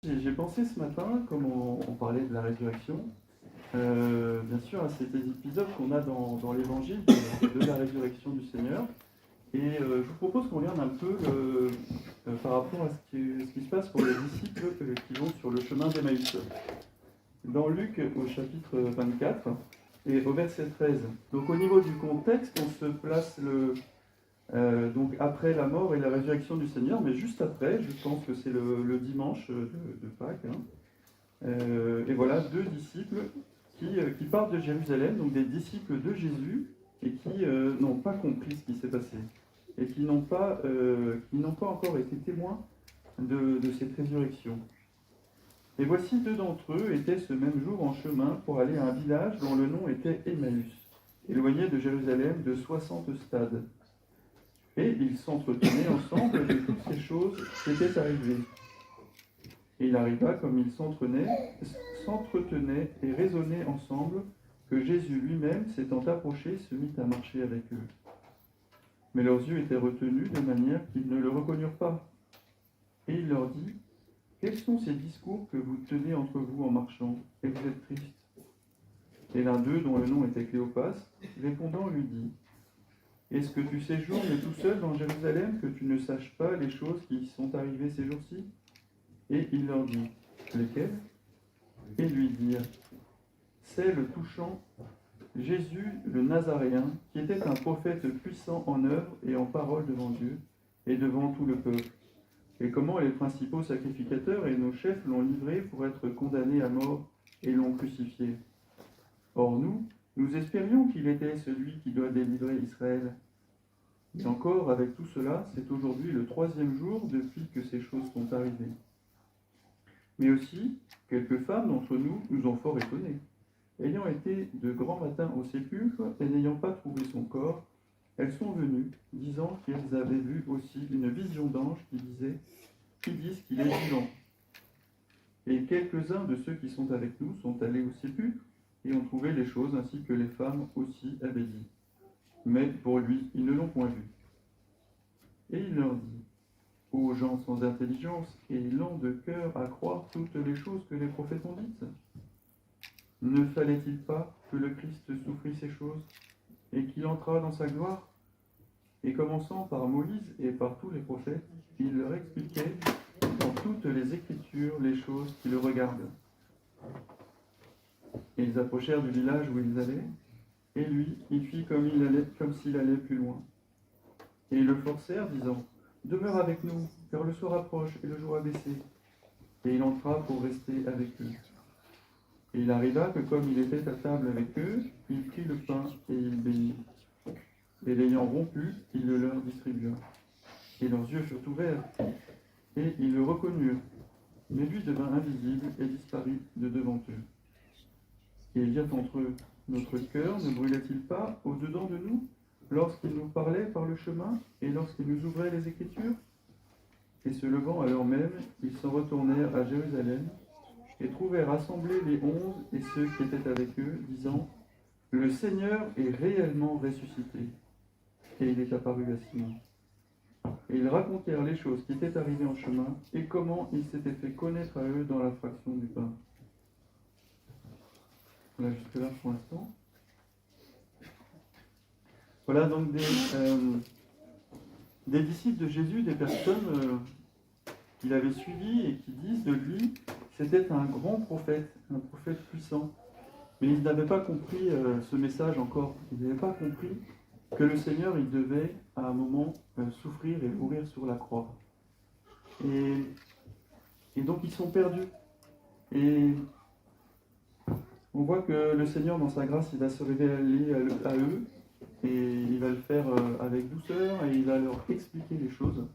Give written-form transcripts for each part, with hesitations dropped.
J'ai pensé ce matin, comme on parlait de la résurrection, bien sûr à cet épisode qu'on a dans l'Évangile de la résurrection du Seigneur. Et je vous propose qu'on regarde un peu par rapport à ce qui se passe pour les disciples qui vont sur le chemin d'Emmaüs. Dans Luc au chapitre 24 et au verset 13. Donc au niveau du contexte, on se place donc après la mort et la résurrection du Seigneur, mais juste après, je pense que c'est le dimanche de Pâques. Et voilà, deux disciples qui partent de Jérusalem, donc des disciples de Jésus, et qui n'ont pas compris ce qui s'est passé, et qui n'ont pas encore été témoins de cette résurrection. Et voici deux d'entre eux étaient ce même jour en chemin pour aller à un village dont le nom était Emmaüs, éloigné de Jérusalem de 60 stades. Et ils s'entretenaient ensemble de toutes ces choses qui étaient arrivées. Et il arriva, comme ils s'entretenaient et raisonnaient ensemble, que Jésus lui-même, s'étant approché, se mit à marcher avec eux. Mais leurs yeux étaient retenus de manière qu'ils ne le reconnurent pas. Et il leur dit, « Quels sont ces discours que vous tenez entre vous en marchant, et vous êtes tristes ?» Et l'un d'eux, dont le nom était Cléopas, répondant, lui dit, « Est-ce que tu séjournes tout seul dans Jérusalem, que tu ne saches pas les choses qui y sont arrivées ces jours-ci ?» Et il leur dit, « Lesquelles ?» Et lui dirent, « C'est le touchant Jésus le Nazaréen, qui était un prophète puissant en œuvre et en parole devant Dieu et devant tout le peuple. Et comment les principaux sacrificateurs et nos chefs l'ont livré pour être condamné à mort et l'ont crucifié. Or nous espérions qu'il était celui qui doit délivrer Israël. Et encore, avec tout cela, c'est aujourd'hui le 3e jour depuis que ces choses sont arrivées. Mais aussi, quelques femmes d'entre nous nous ont fort étonnés. Ayant été de grand matin au sépulcre et n'ayant pas trouvé son corps, elles sont venues, disant qu'elles avaient vu aussi une vision d'ange qui disent qu'il est vivant. Et quelques-uns de ceux qui sont avec nous sont allés au sépulcre et ont trouvé les choses ainsi que les femmes aussi avaient dit. Mais pour lui, ils ne l'ont point vu. Et il leur dit, ô gens sans intelligence et lents de cœur à croire toutes les choses que les prophètes ont dites, ne fallait-il pas que le Christ souffrit ces choses et qu'il entrât dans sa gloire? Et commençant par Moïse et par tous les prophètes, il leur expliquait dans toutes les Écritures les choses qui le regardent. Et ils approchèrent du village où ils allaient, et lui, il fit comme s'il allait plus loin. Et ils le forcèrent, disant, « Demeure avec nous, car le soir approche et le jour a baissé. » Et il entra pour rester avec eux. Et il arriva que comme il était à table avec eux, il prit le pain et il bénit. Et l'ayant rompu, il le leur distribua. Et leurs yeux furent ouverts, et ils le reconnurent. Mais lui devint invisible et disparut de devant eux. Et ils dirent entre eux, notre cœur ne brûlait-il pas au-dedans de nous, lorsqu'il nous parlait par le chemin, et lorsqu'il nous ouvrait les Écritures? Et se levant à l'heure même, ils s'en retournèrent à Jérusalem, et trouvèrent rassemblés les 11 et ceux qui étaient avec eux, disant, le Seigneur est réellement ressuscité. Et il est apparu à Simon. Et ils racontèrent les choses qui étaient arrivées en chemin et comment il s'était fait connaître à eux dans la fraction du pain. Voilà, jusque-là pour l'instant. Voilà donc des disciples de Jésus, des personnes qu'il avait suivies et qui disent de lui, c'était un grand prophète, un prophète puissant. Mais ils n'avaient pas compris ce message encore. Ils n'avaient pas compris que le Seigneur, il devait à un moment souffrir et mourir sur la croix. Et donc ils sont perdus. Et on voit que le Seigneur, dans sa grâce, il va se révéler à eux, et il va le faire avec douceur, et il va leur expliquer les choses.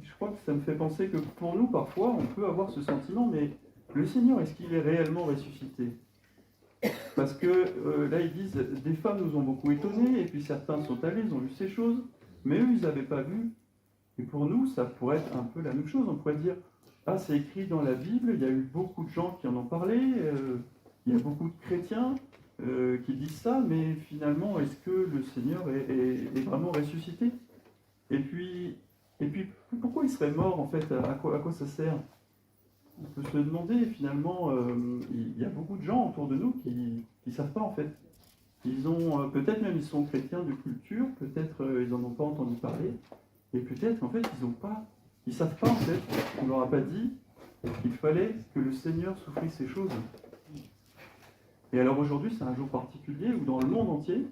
Je crois que ça me fait penser que pour nous, parfois, on peut avoir ce sentiment, mais le Seigneur, est-ce qu'il est réellement ressuscité ? Parce que là, ils disent, des femmes nous ont beaucoup étonnés, et puis certains sont allés, ils ont vu ces choses, mais eux, ils n'avaient pas vu. Et pour nous, ça pourrait être un peu la même chose. On pourrait dire, ah, c'est écrit dans la Bible, il y a eu beaucoup de gens qui en ont parlé, il y a beaucoup de chrétiens qui disent ça, mais finalement, est-ce que le Seigneur est vraiment ressuscité ? Et puis, pourquoi il serait mort, en fait ? À quoi ça sert ? on peut se demander finalement, il y a beaucoup de gens autour de nous qui ne savent pas en fait. Ils ont, peut-être même ils sont chrétiens de culture, peut-être ils n'en ont pas entendu parler, et peut-être en fait ils savent pas en fait, on leur a pas dit qu'il fallait que le Seigneur souffrisse ces choses. Et alors aujourd'hui c'est un jour particulier où dans le monde entier,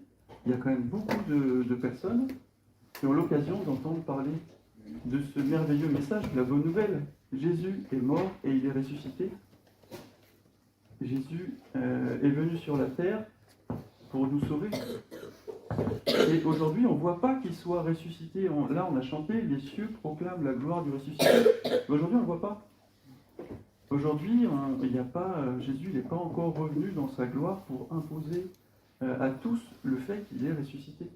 il y a quand même beaucoup de personnes qui ont l'occasion d'entendre parler de ce merveilleux message, de la bonne nouvelle. Jésus est mort et il est ressuscité. Jésus est venu sur la terre pour nous sauver. Et aujourd'hui, on ne voit pas qu'il soit ressuscité. Là, on a chanté « Les cieux proclament la gloire du ressuscité ». Aujourd'hui, on ne le voit pas. Aujourd'hui, il n'y a pas, Jésus n'est pas encore revenu dans sa gloire pour imposer à tous le fait qu'il est ressuscité.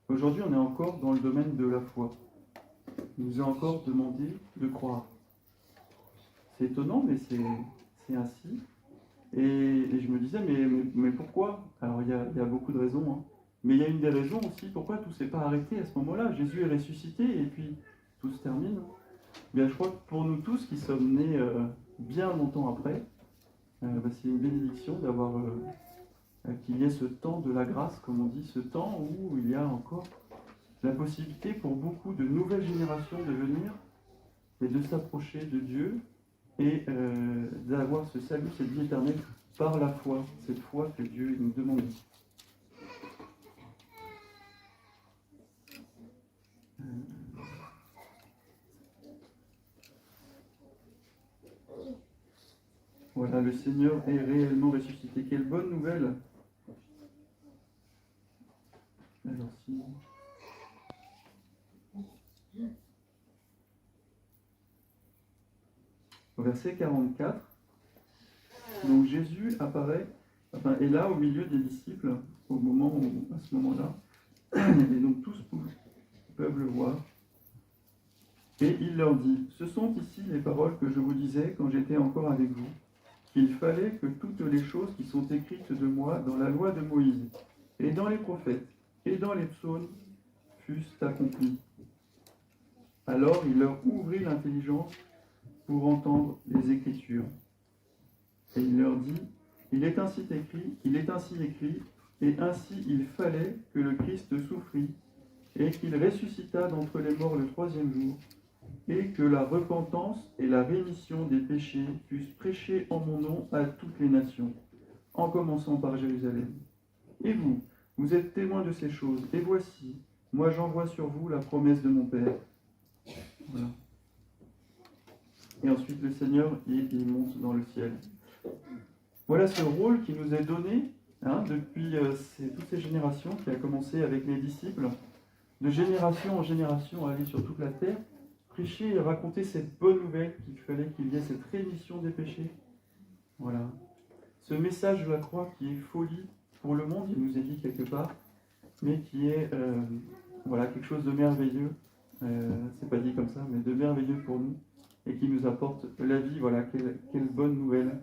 Aujourd'hui, on est encore dans le domaine de la foi. Il nous est encore demandé de croire. C'est étonnant, mais c'est ainsi. Et je me disais, mais pourquoi? Alors, il y a beaucoup de raisons, hein. Mais il y a une des raisons aussi pourquoi tout ne s'est pas arrêté à ce moment-là. Jésus est ressuscité et puis tout se termine. Bien, je crois que pour nous tous qui sommes nés bien longtemps après, c'est une bénédiction d'avoir qu'il y ait ce temps de la grâce, comme on dit, ce temps où il y a encore la possibilité pour beaucoup de nouvelles générations de venir et de s'approcher de Dieu et d'avoir ce salut, cette vie éternelle par la foi, cette foi que Dieu nous demande. Voilà, le Seigneur est réellement ressuscité. Quelle bonne nouvelle! Alors, si... Au verset 44, donc Jésus apparaît, est là au milieu des disciples, à ce moment-là, et donc tous peuvent le voir. Et il leur dit, ce sont ici les paroles que je vous disais quand j'étais encore avec vous, qu'il fallait que toutes les choses qui sont écrites de moi dans la loi de Moïse, et dans les prophètes, et dans les psaumes, fussent accomplies. Alors il leur ouvrit l'intelligence pour entendre les Écritures. Et il leur dit, il est ainsi écrit, et ainsi il fallait que le Christ souffrit, et qu'il ressuscita d'entre les morts le troisième jour, et que la repentance et la rémission des péchés fussent prêchées en mon nom à toutes les nations, en commençant par Jérusalem. Et vous, vous êtes témoins de ces choses, et voici, moi j'envoie sur vous la promesse de mon Père. Voilà. Et ensuite le Seigneur, il monte dans le ciel. Voilà ce rôle qui nous est donné depuis toutes ces générations, qui a commencé avec les disciples, de génération en génération à aller sur toute la terre, prêcher et raconter cette bonne nouvelle qu'il fallait qu'il y ait cette rémission des péchés. Voilà. Ce message de la croix qui est folie pour le monde, il nous est dit quelque part, mais qui est quelque chose de merveilleux. C'est pas dit comme ça, mais de merveilleux pour nous, et qui nous apporte la vie. Voilà, quelle bonne nouvelle.